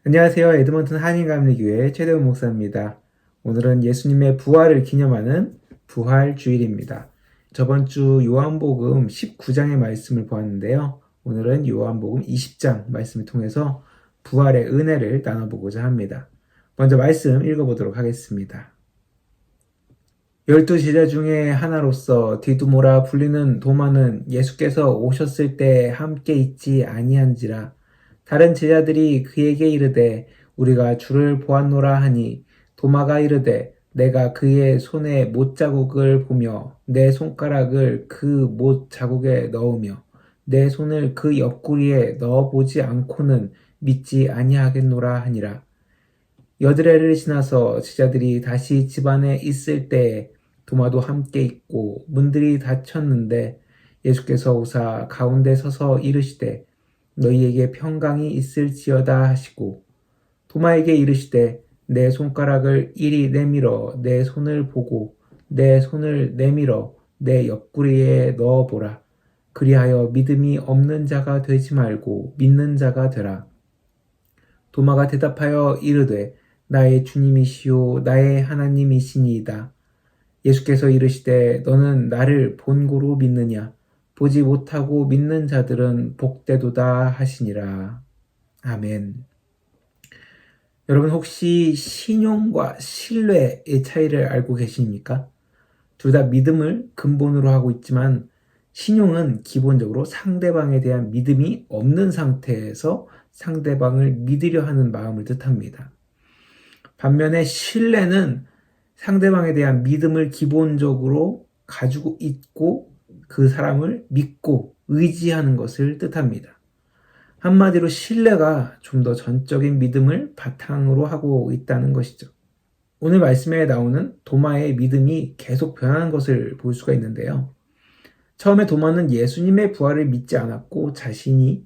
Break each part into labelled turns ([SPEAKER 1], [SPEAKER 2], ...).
[SPEAKER 1] 안녕하세요. 에드먼튼 한인감리교회 최대훈 목사입니다. 오늘은 예수님의 부활을 기념하는 부활주일입니다. 저번 주 요한복음 19장의 말씀을 보았는데요. 오늘은 요한복음 20장 말씀을 통해서 부활의 은혜를 나눠보고자 합니다. 먼저 말씀 읽어보도록 하겠습니다. 12 제자 중에 하나로서 디두모라 불리는 도마는 예수께서 오셨을 때 함께 있지 아니한지라. 다른 제자들이 그에게 이르되 우리가 주를 보았노라 하니 도마가 이르되 내가 그의 손에 못자국을 보며 내 손가락을 그 못자국에 넣으며 내 손을 그 옆구리에 넣어보지 않고는 믿지 아니하겠노라 하니라. 여드레를 지나서 제자들이 다시 집안에 있을 때에 도마도 함께 있고 문들이 닫혔는데 예수께서 오사 가운데 서서 이르시되 너희에게 평강이 있을지어다 하시고 도마에게 이르시되 내 손가락을 이리 내밀어 내 손을 보고 내 손을 내밀어 내 옆구리에 넣어보라. 그리하여 믿음이 없는 자가 되지 말고 믿는 자가 되라. 도마가 대답하여 이르되 나의 주님이시요 나의 하나님이시니이다. 예수께서 이르시되 너는 나를 본고로 믿느냐? 보지 못하고 믿는 자들은 복되도다 하시니라. 아멘. 여러분 혹시 신용과 신뢰의 차이를 알고 계십니까? 둘 다 믿음을 근본으로 하고 있지만 신용은 기본적으로 상대방에 대한 믿음이 없는 상태에서 상대방을 믿으려 하는 마음을 뜻합니다. 반면에 신뢰는 상대방에 대한 믿음을 기본적으로 가지고 있고 그 사람을 믿고 의지하는 것을 뜻합니다. 한마디로 신뢰가 좀 더 전적인 믿음을 바탕으로 하고 있다는 것이죠. 오늘 말씀에 나오는 도마의 믿음이 계속 변하는 것을 볼 수가 있는데요. 처음에 도마는 예수님의 부활을 믿지 않았고 자신이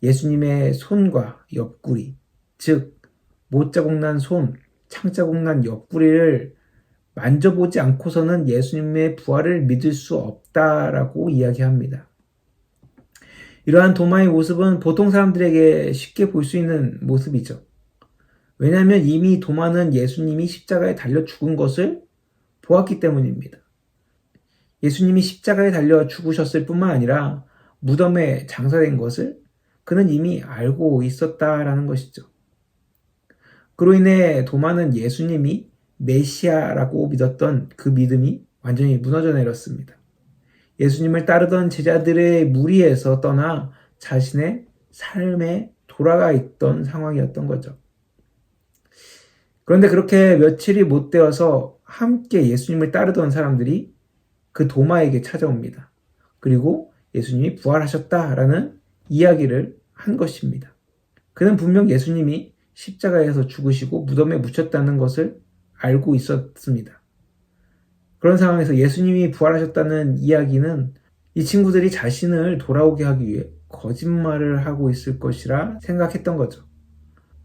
[SPEAKER 1] 예수님의 손과 옆구리, 즉 못자국 난 손, 창자국 난 옆구리를 만져보지 않고서는 예수님의 부활을 믿을 수 없다라고 이야기합니다. 이러한 도마의 모습은 보통 사람들에게 쉽게 볼 수 있는 모습이죠. 왜냐하면 이미 도마는 예수님이 십자가에 달려 죽은 것을 보았기 때문입니다. 예수님이 십자가에 달려 죽으셨을 뿐만 아니라 무덤에 장사된 것을 그는 이미 알고 있었다라는 것이죠. 그로 인해 도마는 예수님이 메시아라고 믿었던 그 믿음이 완전히 무너져 내렸습니다. 예수님을 따르던 제자들의 무리에서 떠나 자신의 삶에 돌아가 있던 상황이었던 거죠. 그런데 그렇게 며칠이 못 되어서 함께 예수님을 따르던 사람들이 그 도마에게 찾아옵니다. 그리고 예수님이 부활하셨다라는 이야기를 한 것입니다. 그는 분명 예수님이 십자가에서 죽으시고 무덤에 묻혔다는 것을 알고 있었습니다. 그런 상황에서 예수님이 부활하셨다는 이야기는 이 친구들이 자신을 돌아오게 하기 위해 거짓말을 하고 있을 것이라 생각했던 거죠.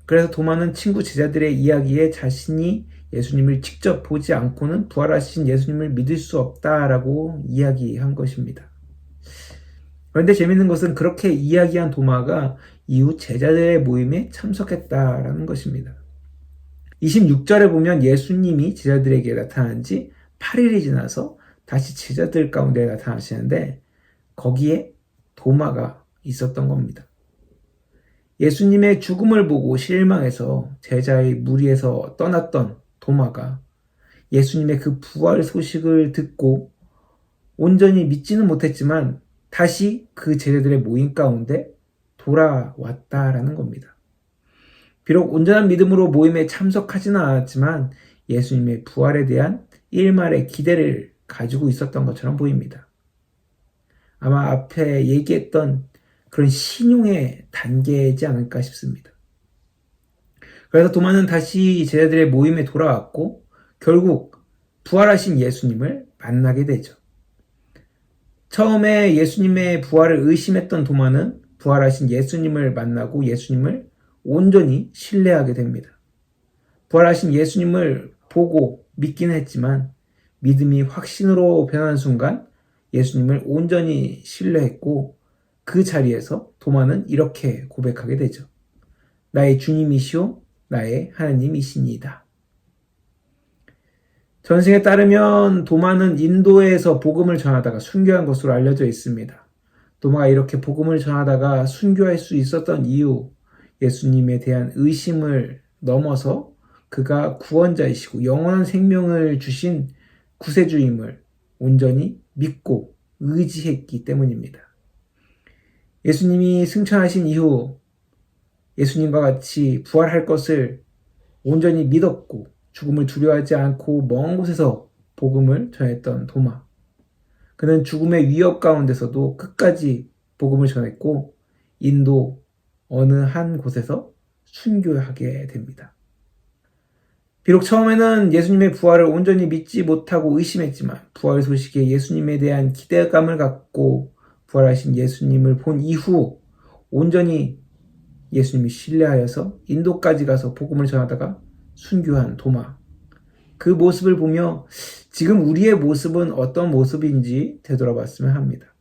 [SPEAKER 1] 그래서 도마는 친구 제자들의 이야기에 자신이 예수님을 직접 보지 않고는 부활하신 예수님을 믿을 수 없다라고 이야기한 것입니다. 그런데 재밌는 것은 그렇게 이야기한 도마가 이후 제자들의 모임에 참석했다라는 것입니다. 26절에 보면 예수님이 제자들에게 나타난 지 8일이 지나서 다시 제자들 가운데 나타나시는데 거기에 도마가 있었던 겁니다. 예수님의 죽음을 보고 실망해서 제자의 무리에서 떠났던 도마가 예수님의 그 부활 소식을 듣고 온전히 믿지는 못했지만 다시 그 제자들의 모임 가운데 돌아왔다라는 겁니다. 비록 온전한 믿음으로 모임에 참석하지는 않았지만 예수님의 부활에 대한 일말의 기대를 가지고 있었던 것처럼 보입니다. 아마 앞에 얘기했던 그런 신용의 단계이지 않을까 싶습니다. 그래서 도마는 다시 제자들의 모임에 돌아왔고 결국 부활하신 예수님을 만나게 되죠. 처음에 예수님의 부활을 의심했던 도마는 부활하신 예수님을 만나고 예수님을 온전히 신뢰하게 됩니다. 부활하신 예수님을 보고 믿기는 했지만 믿음이 확신으로 변하는 순간 예수님을 온전히 신뢰했고 그 자리에서 도마는 이렇게 고백하게 되죠. 나의 주님이시오 나의 하나님이시니이다. 전승에 따르면 도마는 인도에서 복음을 전하다가 순교한 것으로 알려져 있습니다. 도마가 이렇게 복음을 전하다가 순교할 수 있었던 이유, 예수님에 대한 의심을 넘어서 그가 구원자이시고 영원한 생명을 주신 구세주임을 온전히 믿고 의지했기 때문입니다. 예수님이 승천하신 이후 예수님과 같이 부활할 것을 온전히 믿었고 죽음을 두려워하지 않고 먼 곳에서 복음을 전했던 도마. 그는 죽음의 위협 가운데서도 끝까지 복음을 전했고 인도 어느 한 곳에서 순교하게 됩니다. 비록 처음에는 예수님의 부활을 온전히 믿지 못하고 의심했지만 부활 소식에 예수님에 대한 기대감을 갖고 부활하신 예수님을 본 이후 온전히 예수님이 신뢰하여서 인도까지 가서 복음을 전하다가 순교한 도마. 그 모습을 보며 지금 우리의 모습은 어떤 모습인지 되돌아봤으면 합니다.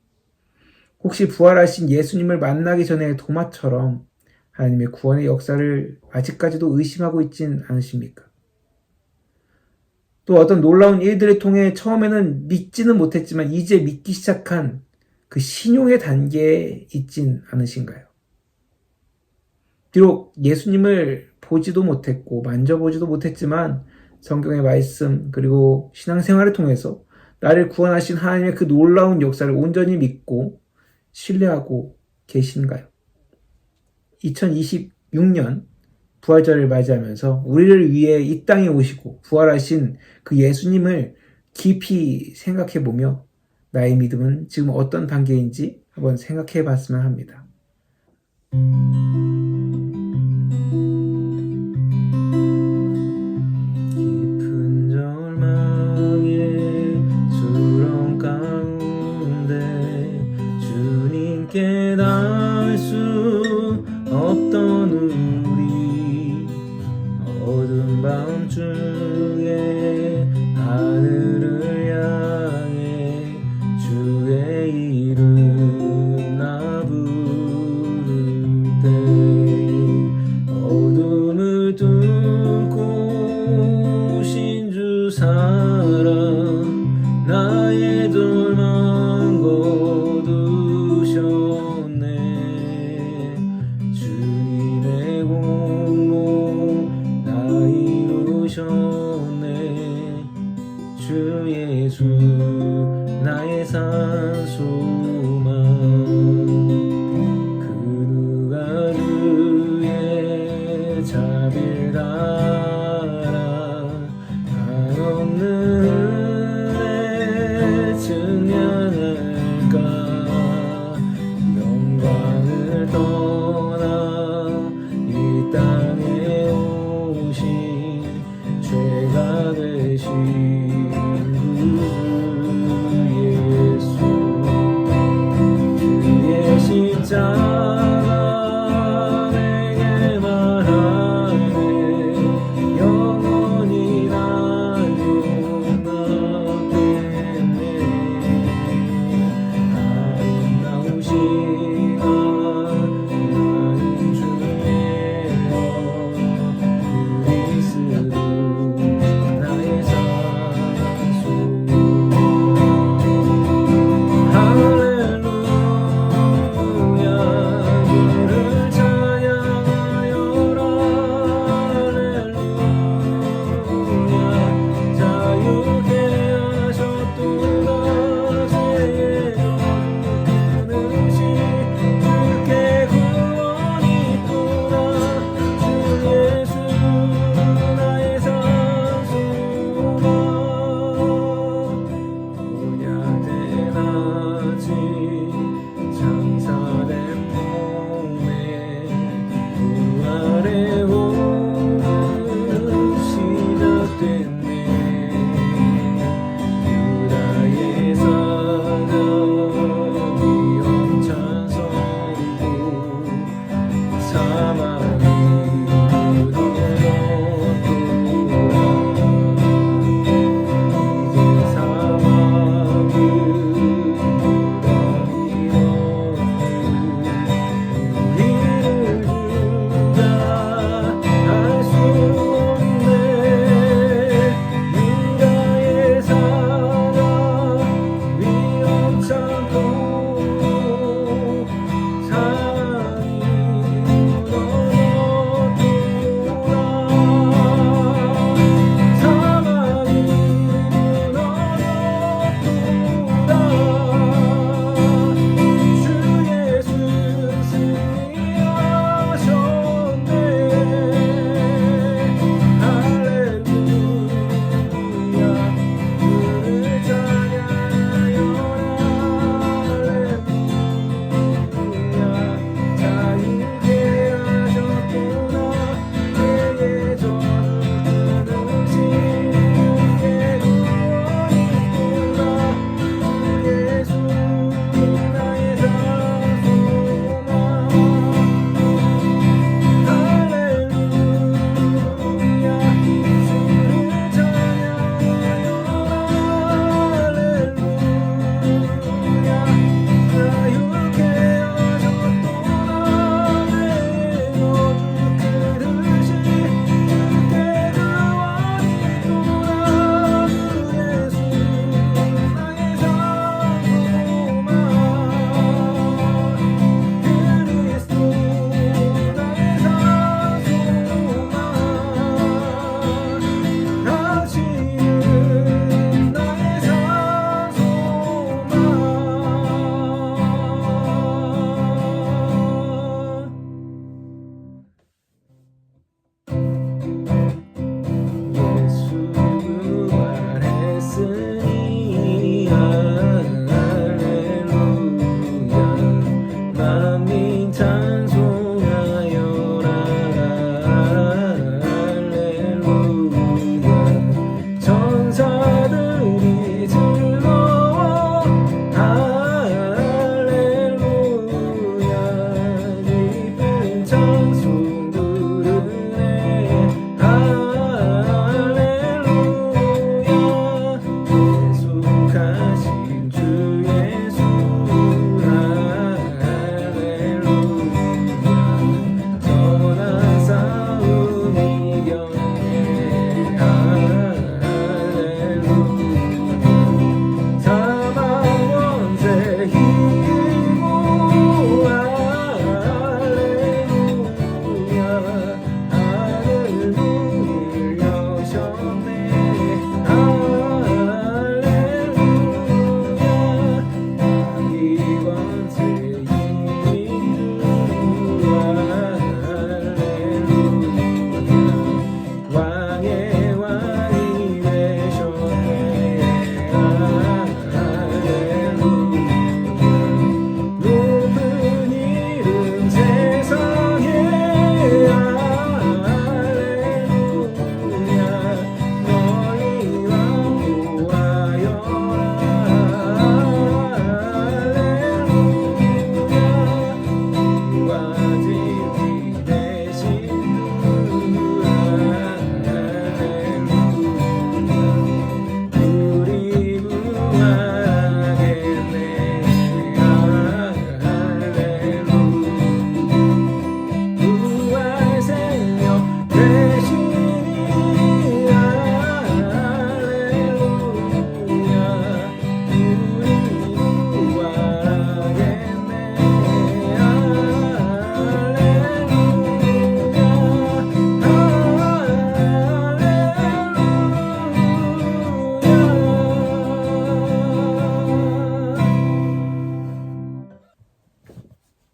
[SPEAKER 1] 혹시 부활하신 예수님을 만나기 전에 도마처럼 하나님의 구원의 역사를 아직까지도 의심하고 있진 않으십니까? 또 어떤 놀라운 일들을 통해 처음에는 믿지는 못했지만 이제 믿기 시작한 그 신용의 단계에 있진 않으신가요? 비록 예수님을 보지도 못했고 만져보지도 못했지만 성경의 말씀 그리고 신앙생활을 통해서 나를 구원하신 하나님의 그 놀라운 역사를 온전히 믿고 신뢰하고 계신가요? 2026년 부활절을 맞이하면서 우리를 위해 이 땅에 오시고 부활하신 그 예수님을 깊이 생각해보며 나의 믿음은 지금 어떤 단계인지 한번 생각해 봤으면 합니다. 깊은 절망의 수렁 가운데 주님께 닿을 수 없던 우리 어두운 밤중에 하늘을 향해 주의 이름 나 부를 때 어둠을 뚫고 오신 주 사랑 나의 절망 거두셨네. 주님의 공로 나 이루셨네. 주 예수 나의 산소망. 그 누가 주의 자비를 알아 한없는 은혜 증량할까. 영광을 떠나 이 땅에 오신 죄가 되신 십자가 내게 말하네. 영원히 날 용납했네. 아름다운 시간 나는 주의 그리스도 나의 산소. 할렐루야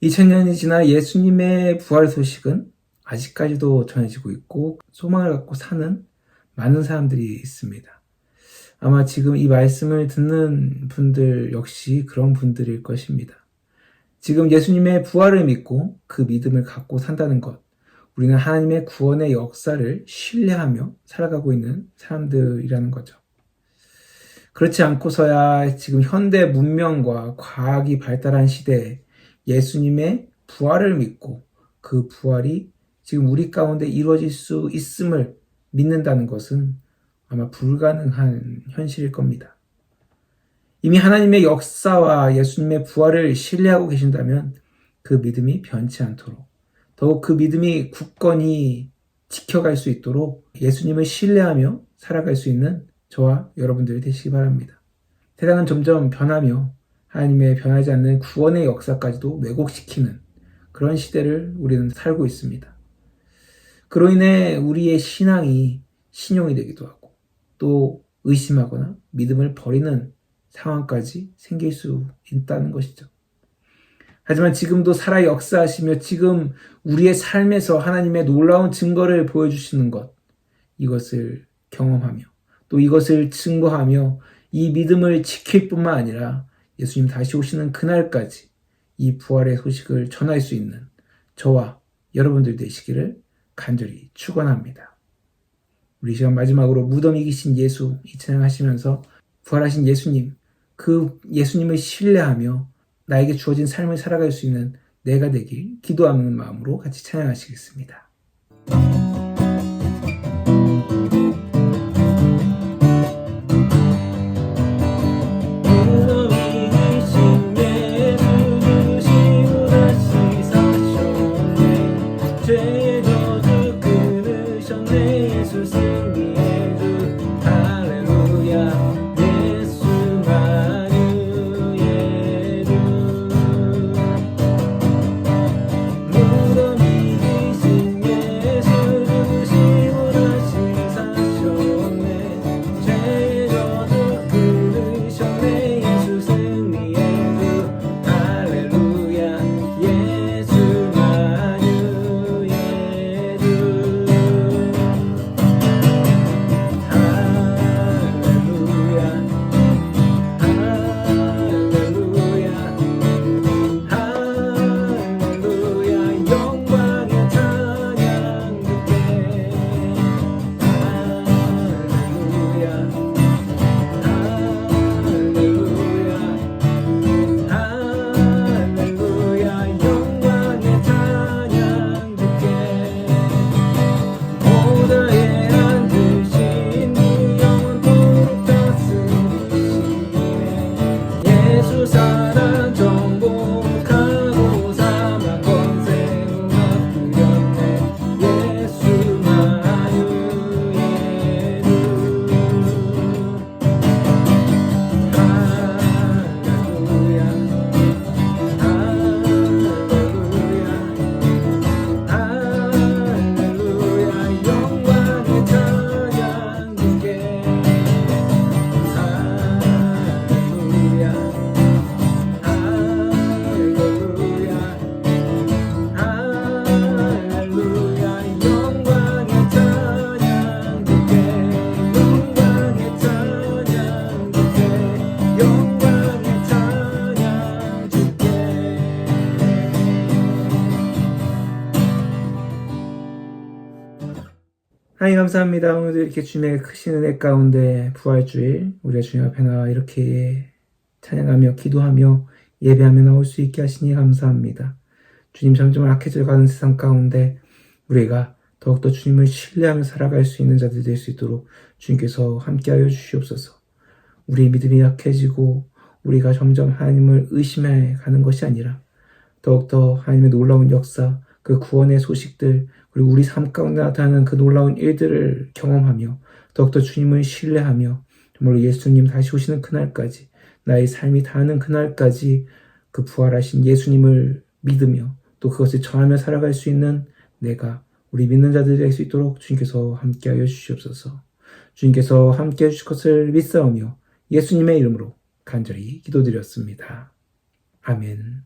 [SPEAKER 1] 2000년이 지나 예수님의 부활 소식은 아직까지도 전해지고 있고 소망을 갖고 사는 많은 사람들이 있습니다. 아마 지금 이 말씀을 듣는 분들 역시 그런 분들일 것입니다. 지금 예수님의 부활을 믿고 그 믿음을 갖고 산다는 것, 우리는 하나님의 구원의 역사를 신뢰하며 살아가고 있는 사람들이라는 거죠. 그렇지 않고서야 지금 현대 문명과 과학이 발달한 시대에 예수님의 부활을 믿고 그 부활이 지금 우리 가운데 이루어질 수 있음을 믿는다는 것은 아마 불가능한 현실일 겁니다. 이미 하나님의 역사와 예수님의 부활을 신뢰하고 계신다면 그 믿음이 변치 않도록, 더욱 그 믿음이 굳건히 지켜갈 수 있도록 예수님을 신뢰하며 살아갈 수 있는 저와 여러분들이 되시기 바랍니다. 세상은 점점 변하며 하나님의 변하지 않는 구원의 역사까지도 왜곡시키는 그런 시대를 우리는 살고 있습니다. 그로 인해 우리의 신앙이 신용이 되기도 하고 또 의심하거나 믿음을 버리는 상황까지 생길 수 있다는 것이죠. 하지만 지금도 살아 역사하시며 지금 우리의 삶에서 하나님의 놀라운 증거를 보여주시는 것, 이것을 경험하며 또 이것을 증거하며 이 믿음을 지킬 뿐만 아니라 예수님 다시 오시는 그날까지 이 부활의 소식을 전할 수 있는 저와 여러분들 되시기를 간절히 축원합니다. 우리 시간 마지막으로 무덤이 이기신 예수 이 찬양하시면서 부활하신 예수님, 그 예수님을 신뢰하며 나에게 주어진 삶을 살아갈 수 있는 내가 되길 기도하는 마음으로 같이 찬양하시겠습니다. 하나님 감사합니다. 오늘도 이렇게 주님의 크신 은혜 가운데 부활주일 우리가 주님 앞에 나와 이렇게 찬양하며 기도하며 예배하며 나올 수 있게 하시니 감사합니다. 주님 점점 악해져가는 세상 가운데 우리가 더욱더 주님을 신뢰하며 살아갈 수 있는 자들 될 수 있도록 주님께서 함께하여 주시옵소서. 우리의 믿음이 약해지고 우리가 점점 하나님을 의심해 가는 것이 아니라 더욱더 하나님의 놀라운 역사, 그 구원의 소식들, 그리고 우리 삶 가운데 나타나는 그 놀라운 일들을 경험하며 더욱더 주님을 신뢰하며 정말로 예수님 다시 오시는 그날까지 나의 삶이 닿는 그날까지 그 부활하신 예수님을 믿으며 또 그것을 전하며 살아갈 수 있는 내가 우리 믿는 자들이 될 수 있도록 주님께서 함께하여 주시옵소서. 주님께서 함께해 주실 것을 믿사오며 예수님의 이름으로 간절히 기도드렸습니다. 아멘.